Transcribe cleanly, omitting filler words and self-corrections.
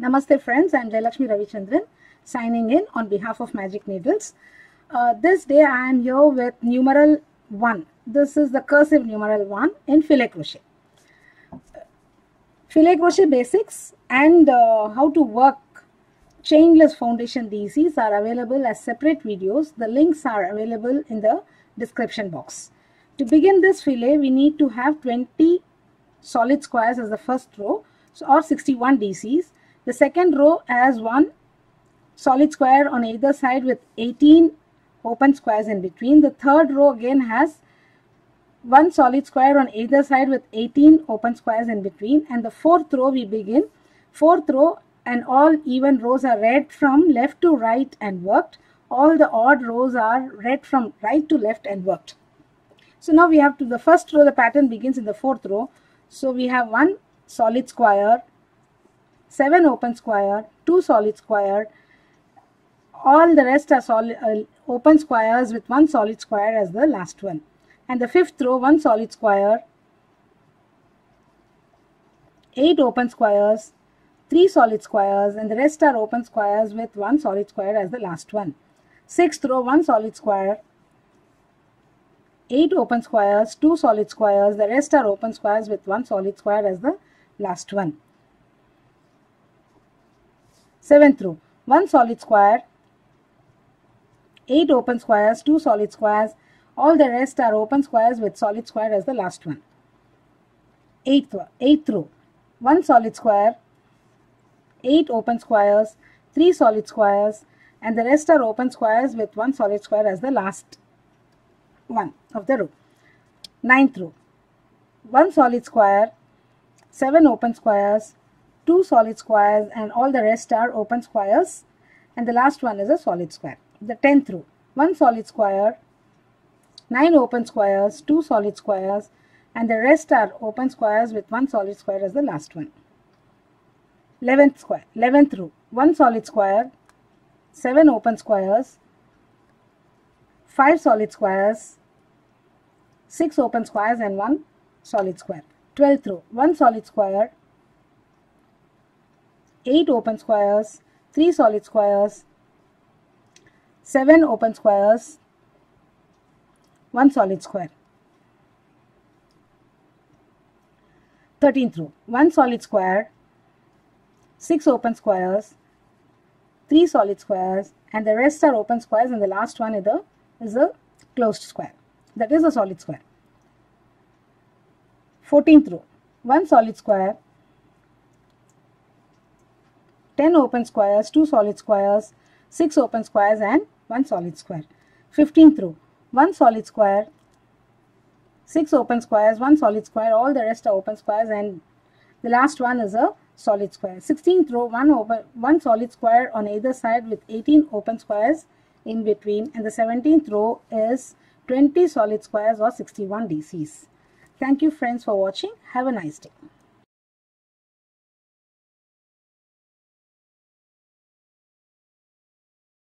Namaste friends, I am Jayalakshmi Ravichandran signing in on behalf of Magic Needles. This day I am here with numeral 1. This is the cursive numeral 1 in Filet Crochet. Filet Crochet basics and how to work chainless foundation DCs are available as separate videos. The links are available in the description box. To begin this filet, we need to have 20 solid squares as the first row, or 61 DCs. The second row has one solid square on either side with 18 open squares in between. The third row again has one solid square on either side with 18 open squares in between. And the fourth row we begin. Fourth row and all even rows are read from left to right and worked. All the odd rows are read from right to left and worked. So now we have to the first row, the pattern begins in the fourth row. So we have one solid square, 7 open square, 2 solid square. All the rest are solid open squares with one solid square as the last one. And the fifth row, one solid square, 8 open squares, 3 solid squares, and the rest are open squares with one solid square as the last one. Sixth row, one solid square, 8 open squares, 2 solid squares, the rest are open squares with one solid square as the last one. Seventh row, 1 solid square, 8 open squares, 2 solid squares, all the rest are open squares with solid square as the last one. Eighth row, 1 solid square, 8 open squares, 3 solid squares, and the rest are open squares with one solid square as the last one of the row. Ninth row, 1 solid square, 7 open squares, 2 solid squares, and all the rest are open squares, and the last one is a solid square. The 10th row, 1 solid square, 9 open squares, 2 solid squares, and the rest are open squares with one solid square as the last one. 11th row, 1 solid square, 7 open squares, 5 solid squares, 6 open squares, and 1 solid square. 12th row, 1 solid square, 8 open squares, 3 solid squares, 7 open squares, 1 solid square. 13th row, 1 solid square, 6 open squares, 3 solid squares, and the rest are open squares, and the last one is a closed square, that is a solid square. 14th row, 1 solid square, 10 open squares, 2 solid squares, 6 open squares, and 1 solid square. 15th row, 1 solid square, 6 open squares, 1 solid square, all the rest are open squares, and the last one is a solid square. 16th row, 1 solid square on either side with 18 open squares in between, and the 17th row is 20 solid squares or 61 DCs. Thank you friends for watching. Have a nice day.